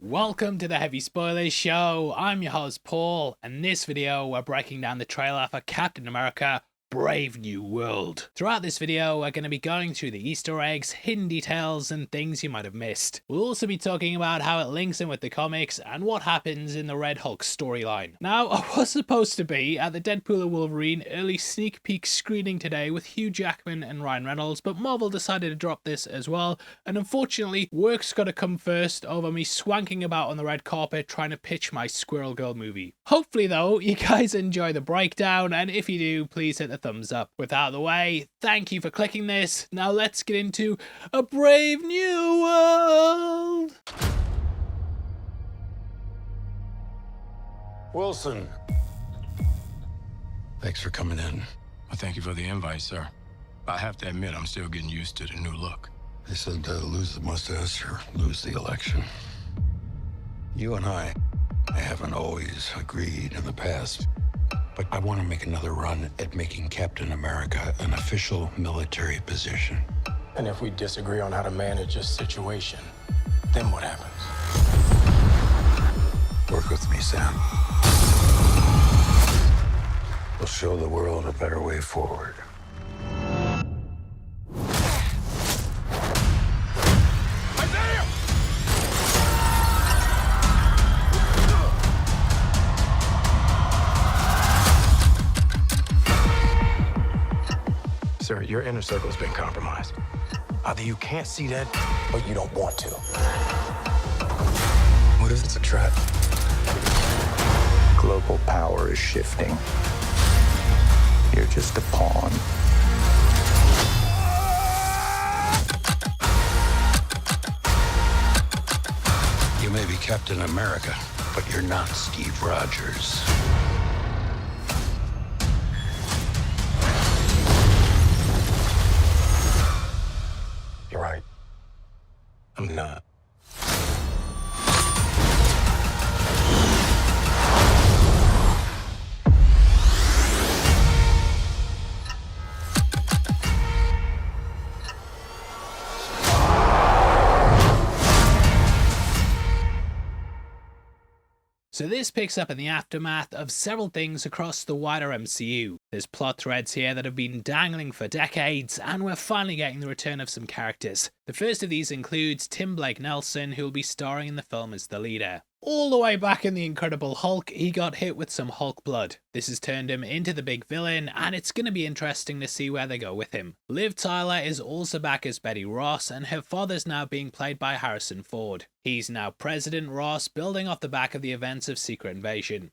Welcome to the Heavy Spoilers Show. I'm your host Paul, and in this video we're breaking down the trailer for Captain America Brave New World. Throughout this video we're going to be going through the Easter eggs, hidden details and things you might have missed. We'll also be talking about how it links in with the comics and what happens in the Red Hulk storyline. Now, I was supposed to be at the Deadpool and Wolverine early sneak peek screening today with Hugh Jackman and Ryan Reynolds, but Marvel decided to drop this as well, and unfortunately work's got to come first over me swanking about on the red carpet trying to pitch my Squirrel Girl movie. Hopefully though you guys enjoy the breakdown, and if you do, please hit the thumbs up. With that out of the way, thank you for clicking this. Now let's get into A Brave New World. Wilson. Thanks for coming in. Well, thank you for the invite, sir. I have to admit, I'm still getting used to the new look. They said lose the mustache or lose the election. You and I haven't always agreed in the past, but I want to make another run at making Captain America an official military position. And if we disagree on how to manage this situation, then what happens? Work with me, Sam. We'll show the world a better way forward. Sir, your inner circle's been compromised. Either you can't see that, or you don't want to. What if it's a trap? Global power is shifting. You're just a pawn. You may be Captain America, but you're not Steve Rogers. You're right. I'm not. So this picks up in the aftermath of several things across the wider MCU. There's plot threads here that have been dangling for decades, and we're finally getting the return of some characters. The first of these includes Tim Blake Nelson, who will be starring in the film as the leader. All the way back in The Incredible Hulk, he got hit with some Hulk blood. This has turned him into the big villain, and it's going to be interesting to see where they go with him. Liv Tyler is also back as Betty Ross, and her father's now being played by Harrison Ford. He's now President Ross, building off the back of the events of Secret Invasion.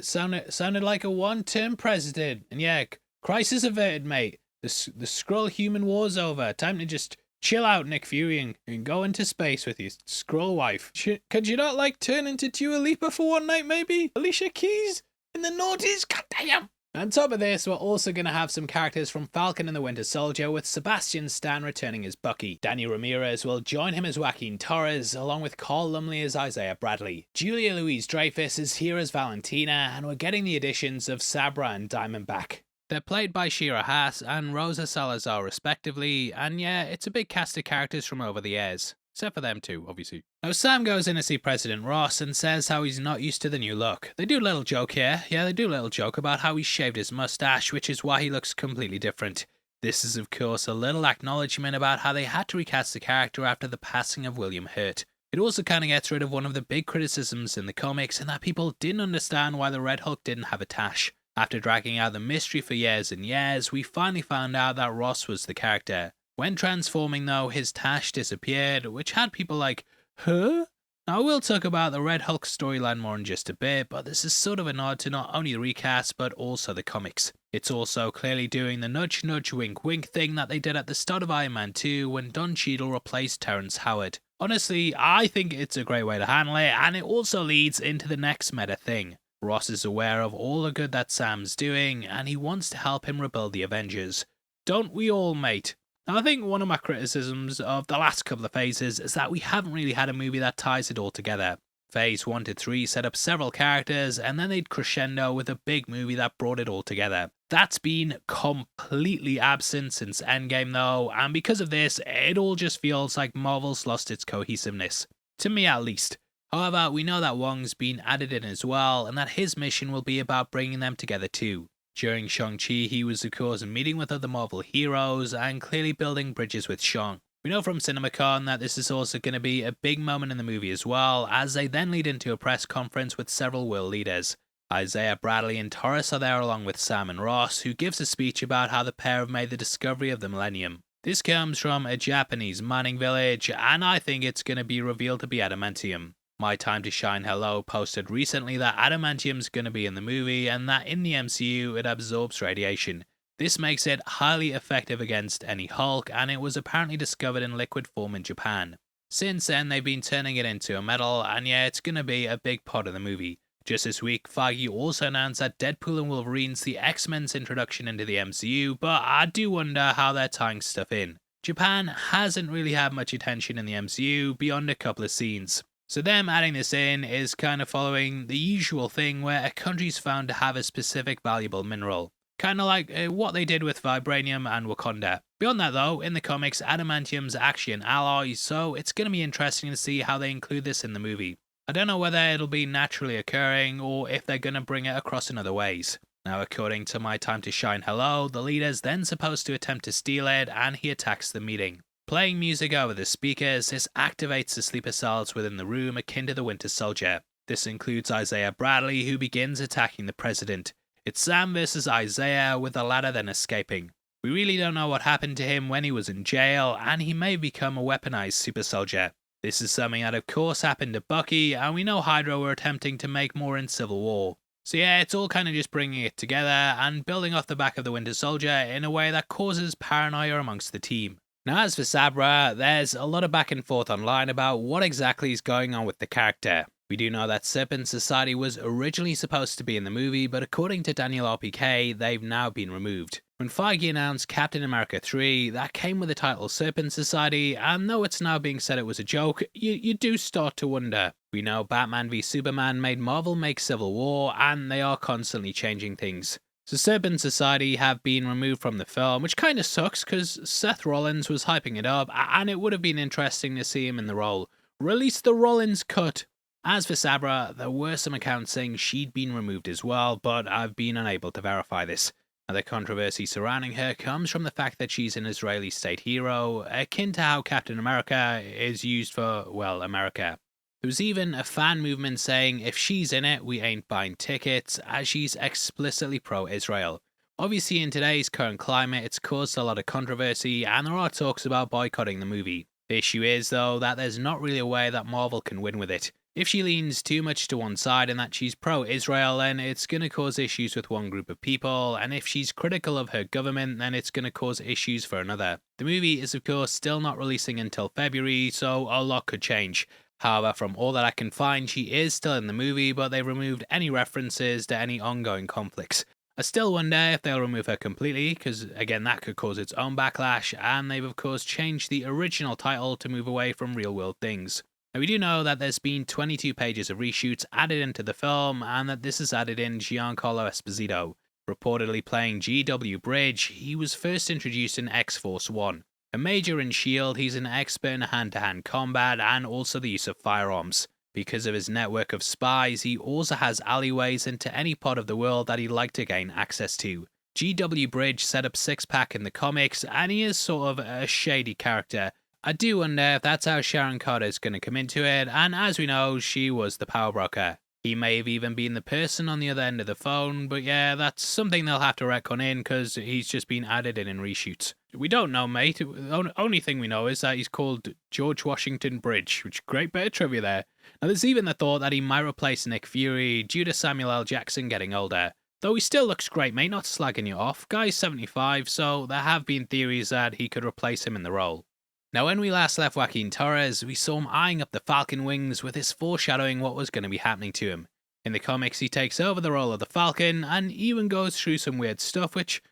Sounded like a one-term president, and yeah, crisis averted, mate. The Skrull human war's over. Time to just chill out, Nick Fury, and go into space with your Skrull wife. Could you not, like, turn into Dua Lipa for one night, maybe? Alicia Keys in the noughties? Goddamn! On top of this, we're also going to have some characters from Falcon and the Winter Soldier, with Sebastian Stan returning as Bucky. Danny Ramirez will join him as Joaquin Torres, along with Carl Lumley as Isaiah Bradley. Julia Louise-Dreyfus is here as Valentina, and we're getting the additions of Sabra and Diamondback. They're played by Shira Haas and Rosa Salazar respectively, and yeah, it's a big cast of characters from over the years. Except for them two, obviously. Now Sam goes in to see President Ross and says how he's not used to the new look. They do a little joke here. Yeah, they do a little joke about how he shaved his mustache, which is why he looks completely different. This is of course a little acknowledgement about how they had to recast the character after the passing of William Hurt. It also kind of gets rid of one of the big criticisms in the comics, in that people didn't understand why the Red Hulk didn't have a tash. After dragging out the mystery for years and years, we finally found out that Ross was the character. When transforming though, his tash disappeared, which had people like, huh? Now I will talk about the Red Hulk storyline more in just a bit, but this is sort of a nod to not only the recast, but also the comics. It's also clearly doing the nudge nudge wink wink thing that they did at the start of Iron Man 2 when Don Cheadle replaced Terrence Howard. Honestly, I think it's a great way to handle it, and it also leads into the next meta thing. Ross is aware of all the good that Sam's doing, and he wants to help him rebuild the Avengers. Don't we all, mate? Now, I think one of my criticisms of the last couple of phases is that we haven't really had a movie that ties it all together. Phase 1 to 3 set up several characters, and then they'd crescendo with a big movie that brought it all together. That's been completely absent since Endgame though, and because of this, it all just feels like Marvel's lost its cohesiveness. To me at least. However, we know that Wong's been added in as well, and that his mission will be about bringing them together too. During Shang-Chi, he was of course meeting with other Marvel heroes and clearly building bridges with Shang. We know from CinemaCon that this is also going to be a big moment in the movie as well, as they then lead into a press conference with several world leaders. Isaiah Bradley and Torres are there along with Sam and Ross, who gives a speech about how the pair have made the discovery of the millennium. This comes from a Japanese mining village, and I think it's going to be revealed to be adamantium. My Time to Shine Hello posted recently that adamantium's going to be in the movie, and that in the MCU it absorbs radiation. This makes it highly effective against any Hulk, and it was apparently discovered in liquid form in Japan. Since then, they've been turning it into a metal, and yeah, it's going to be a big part of the movie. Just this week, Feige also announced that Deadpool and Wolverine's the X-Men's introduction into the MCU, but I do wonder how they're tying stuff in. Japan hasn't really had much attention in the MCU beyond a couple of scenes. So them adding this in is kind of following the usual thing where a country's found to have a specific valuable mineral. Kind of like what they did with vibranium and Wakanda. Beyond that though, in the comics, adamantium's actually an ally, so it's going to be interesting to see how they include this in the movie. I don't know whether it'll be naturally occurring or if they're going to bring it across in other ways. Now, according to My Time to Shine Hello, the leader's then supposed to attempt to steal it, and he attacks the meeting. Playing music over the speakers, this activates the sleeper cells within the room akin to the Winter Soldier. This includes Isaiah Bradley, who begins attacking the president. It's Sam versus Isaiah, with the latter then escaping. We really don't know what happened to him when he was in jail, and he may become a weaponized super soldier. This is something that of course happened to Bucky, and we know Hydra were attempting to make more in Civil War. So yeah, it's all kind of just bringing it together and building off the back of the Winter Soldier in a way that causes paranoia amongst the team. Now as for Sabra, there's a lot of back and forth online about what exactly is going on with the character. We do know that Serpent Society was originally supposed to be in the movie, but according to Daniel RPK, they've now been removed. When Feige announced Captain America 3, that came with the title Serpent Society, and though it's now being said it was a joke, you do start to wonder. We know Batman v Superman made Marvel make Civil War, and they are constantly changing things. So Serpent Society have been removed from the film, which kind of sucks because Seth Rollins was hyping it up, and it would have been interesting to see him in the role. Release the Rollins cut! As for Sabra, there were some accounts saying she'd been removed as well, but I've been unable to verify this. Now, the controversy surrounding her comes from the fact that she's an Israeli state hero, akin to how Captain America is used for, well, America. There was even a fan movement saying if she's in it, we ain't buying tickets, as she's explicitly pro-Israel. Obviously, in today's current climate, it's caused a lot of controversy, and there are talks about boycotting the movie. The issue is, though, that there's not really a way that Marvel can win with it. If she leans too much to one side and that she's pro-Israel, then it's going to cause issues with one group of people, and if she's critical of her government, then it's going to cause issues for another. The movie is of course still not releasing until February, so a lot could change. However, from all that I can find, she is still in the movie, but they removed any references to any ongoing conflicts. I still wonder if they'll remove her completely, because again that could cause its own backlash, and they've of course changed the original title to move away from real world things. Now, we do know that there's been 22 pages of reshoots added into the film, and that this has added in Giancarlo Esposito. Reportedly playing G.W. Bridge, he was first introduced in X-Force 1. A major in S.H.I.E.L.D., he's an expert in hand-to-hand combat and also the use of firearms. Because of his network of spies, he also has alleyways into any part of the world that he'd like to gain access to. G.W. Bridge set up Six-Pack in the comics, and he is sort of a shady character. I do wonder if that's how Sharon Carter's going to come into it, and as we know, she was the power broker. He may have even been the person on the other end of the phone, but yeah, that's something they'll have to retcon in because he's just been added in reshoots. We don't know, mate. The only thing we know is that he's called George Washington Bridge, which great bit of trivia there. Now, there's even the thought that he might replace Nick Fury due to Samuel L. Jackson getting older. Though he still looks great, mate, not slagging you off. Guy's 75, so there have been theories that he could replace him in the role. Now, when we last left Joaquin Torres, we saw him eyeing up the Falcon wings with this foreshadowing what was going to be happening to him. In the comics, he takes over the role of the Falcon and even goes through some weird stuff, which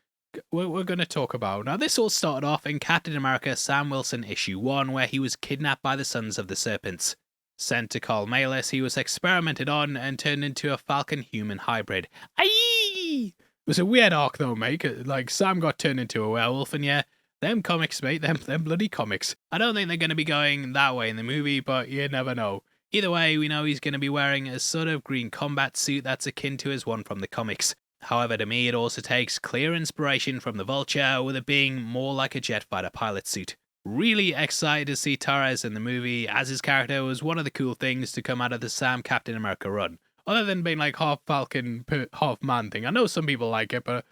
we're going to talk about. Now, this all started off in Captain America Sam Wilson issue 1, where he was kidnapped by the Sons of the Serpents. Sent to Carl Malus, he was experimented on and turned into a Falcon-human hybrid. Aye! It was a weird arc though, mate. Like, Sam got turned into a werewolf, and yeah, them comics, mate, them bloody comics. I don't think they're going to be going that way in the movie, but you never know. Either way, we know he's going to be wearing a sort of green combat suit that's akin to his one from the comics. However, to me, it also takes clear inspiration from the Vulture, with it being more like a jet fighter pilot suit. Really excited to see Torres in the movie, as his character was one of the cool things to come out of the Sam Captain America run. Other than being like half Falcon, half man thing. I know some people like it, but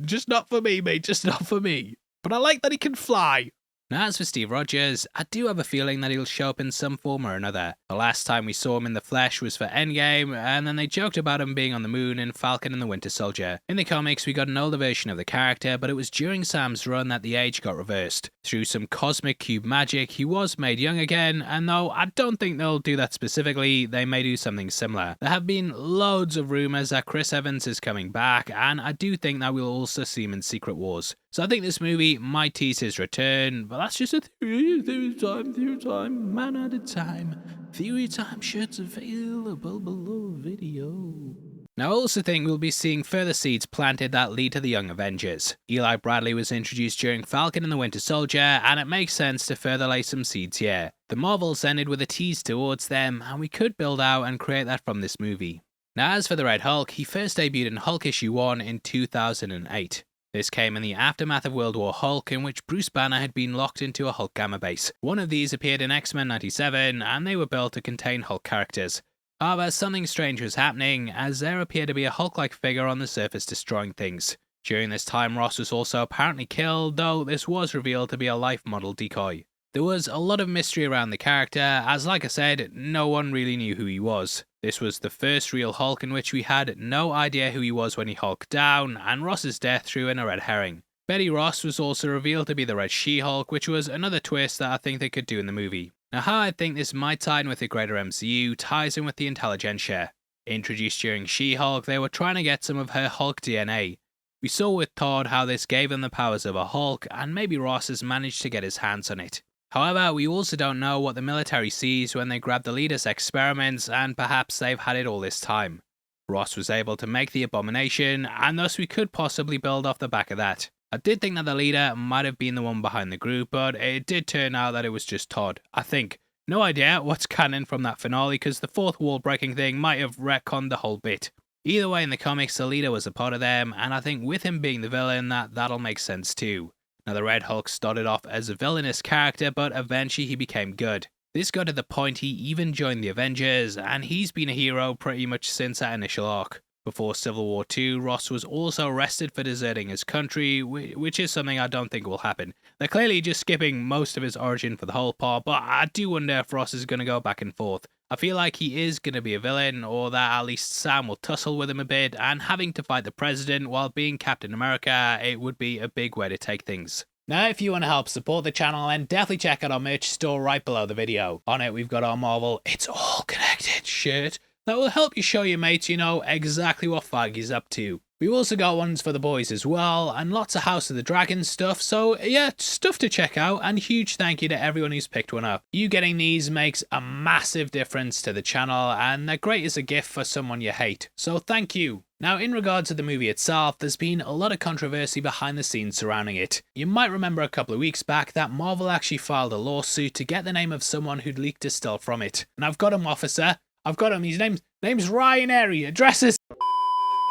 just not for me, mate, just not for me. But I like that he can fly. Now, as for Steve Rogers, I do have a feeling that he'll show up in some form or another. The last time we saw him in the flesh was for Endgame, and then they joked about him being on the moon in Falcon and the Winter Soldier. In the comics, we got an older version of the character, but it was during Sam's run that the age got reversed. Through some cosmic cube magic, he was made young again, and though I don't think they'll do that specifically, they may do something similar. There have been loads of rumours that Chris Evans is coming back, and I do think that we'll also see him in Secret Wars. So I think this movie might tease his return, but that's just a theory time, man at a time. Theory time shirts available below video. Now I also think we'll be seeing further seeds planted that lead to the Young Avengers. Eli Bradley was introduced during Falcon and the Winter Soldier, and it makes sense to further lay some seeds here. The Marvels ended with a tease towards them, and we could build out and create that from this movie. Now as for the Red Hulk, he first debuted in Hulk issue 1 in 2008. This came in the aftermath of World War Hulk, in which Bruce Banner had been locked into a Hulk Gamma base. One of these appeared in X-Men 97, and they were built to contain Hulk characters. However, something strange was happening, as there appeared to be a Hulk-like figure on the surface destroying things. During this time, Ross was also apparently killed, though this was revealed to be a life model decoy. There was a lot of mystery around the character, as like I said, no one really knew who he was. This was the first real Hulk in which we had no idea who he was when he hulked down, and Ross's death threw in a red herring. Betty Ross was also revealed to be the Red She-Hulk, which was another twist that I think they could do in the movie. Now how I think this might tie in with the greater MCU ties in with the Intelligentsia. Introduced during She-Hulk, they were trying to get some of her Hulk DNA. We saw with Todd how this gave him the powers of a Hulk, and maybe Ross has managed to get his hands on it. However, we also don't know what the military sees when they grab the leader's experiments, and perhaps they've had it all this time. Ross was able to make the abomination, and thus we could possibly build off the back of that. I did think that the leader might have been the one behind the group, but it did turn out that it was just Todd, I think. No idea what's canon from that finale, because the fourth wall breaking thing might have retconned the whole bit. Either way, in the comics, the leader was a part of them, and I think with him being the villain, that'll make sense too. Now, the Red Hulk started off as a villainous character, but eventually he became good. This got to the point he even joined the Avengers, and he's been a hero pretty much since that initial arc. Before Civil War II, Ross was also arrested for deserting his country, which is something I don't think will happen. They're clearly just skipping most of his origin for the whole part, but I do wonder if Ross is going to go back and forth. I feel like he is going to be a villain, or that at least Sam will tussle with him a bit, and having to fight the president while being Captain America, it would be a big way to take things. Now, if you want to help support the channel, then definitely check out our merch store right below the video. On it, we've got our Marvel It's All Connected shirt that will help you show your mates you know exactly what Feige's up to. We've also got ones for the boys as well, and lots of House of the Dragon stuff, so yeah, stuff to check out, and huge thank you to everyone who's picked one up. You getting these makes a massive difference to the channel, and they're great as a gift for someone you hate, so thank you. Now, in regards to the movie itself, there's been a lot of controversy behind the scenes surrounding it. You might remember a couple of weeks back that Marvel actually filed a lawsuit to get the name of someone who'd leaked a still from it. And I've got him, officer. I've got him. His name's Ryan Airy. Addresses.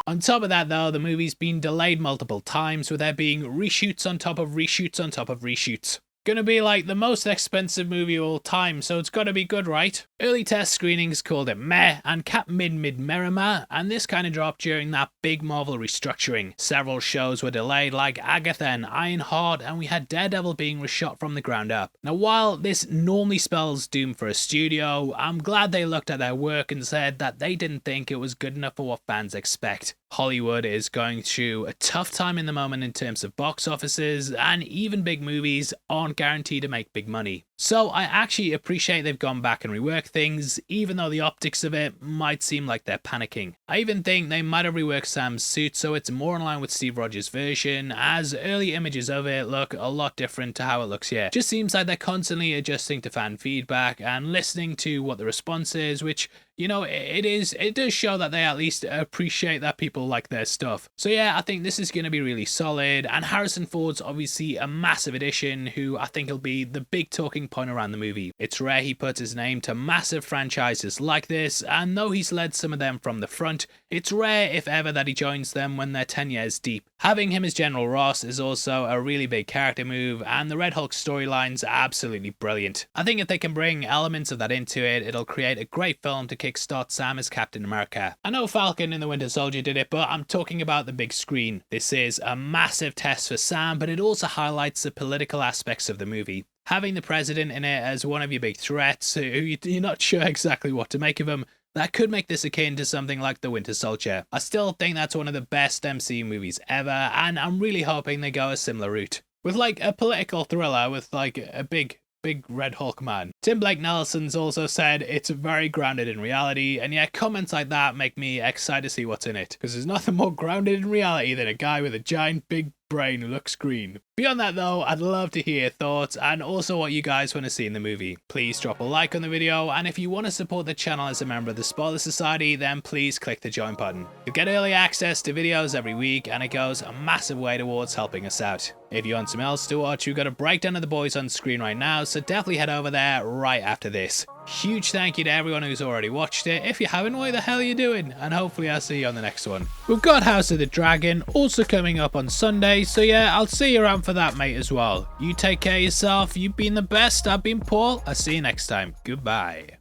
On top of that, though, the movie's been delayed multiple times, with there being reshoots on top of reshoots on top of reshoots. Gonna be like the most expensive movie of all time, so it's gotta be good, right? Early test screenings called it meh, and capped mid-merima, and this kind of dropped during that big Marvel restructuring. Several shows were delayed, like Agatha and Ironheart, and we had Daredevil being reshot from the ground up. Now, while this normally spells doom for a studio, I'm glad they looked at their work and said that they didn't think it was good enough for what fans expect. Hollywood is going through a tough time in the moment in terms of box offices, and even big movies aren't guaranteed to make big money. So I actually appreciate they've gone back and reworked things, even though the optics of it might seem like they're panicking. I even think they might have reworked Sam's suit so it's more in line with Steve Rogers' version, as early images of it look a lot different to how it looks here. Just seems like they're constantly adjusting to fan feedback and listening to what the response is, which, you know, it does show that they at least appreciate that people people like their stuff. So yeah, I think this is going to be really solid, and Harrison Ford's obviously a massive addition who I think will be the big talking point around the movie. It's rare he puts his name to massive franchises like this, and though he's led some of them from the front, it's rare if ever that he joins them when they're 10 years deep. Having him as General Ross is also a really big character move, and the Red Hulk storyline's absolutely brilliant. I think if they can bring elements of that into it, it'll create a great film to kickstart Sam as Captain America. I know Falcon and the Winter Soldier did it, but I'm talking about the big screen. This is a massive test for Sam, but it also highlights the political aspects of the movie. Having the president in it as one of your big threats, who you're not sure exactly what to make of him, that could make this akin to something like The Winter Soldier. I still think that's one of the best MCU movies ever, and I'm really hoping they go a similar route. With like a political thriller with like a big Red Hulk man. Tim Blake Nelson's also said it's very grounded in reality, and yeah, comments like that make me excited to see what's in it, because there's nothing more grounded in reality than a guy with a giant big brain who looks green. Beyond that though, I'd love to hear your thoughts and also what you guys want to see in the movie. Please drop a like on the video, and if you want to support the channel as a member of the Spoiler Society, then please click the join button. You'll get early access to videos every week, and it goes a massive way towards helping us out. If you want some else to watch, we've got a breakdown of the boys on screen right now, so definitely head over there right after this. Huge thank you to everyone who's already watched it. If you haven't, what the hell are you doing? And hopefully I'll see you on the next one. We've got House of the Dragon also coming up on Sunday, so yeah, I'll see you around for that, mate, as well. You take care of yourself. You've been the best. I've been Paul. I'll see you next time. Goodbye.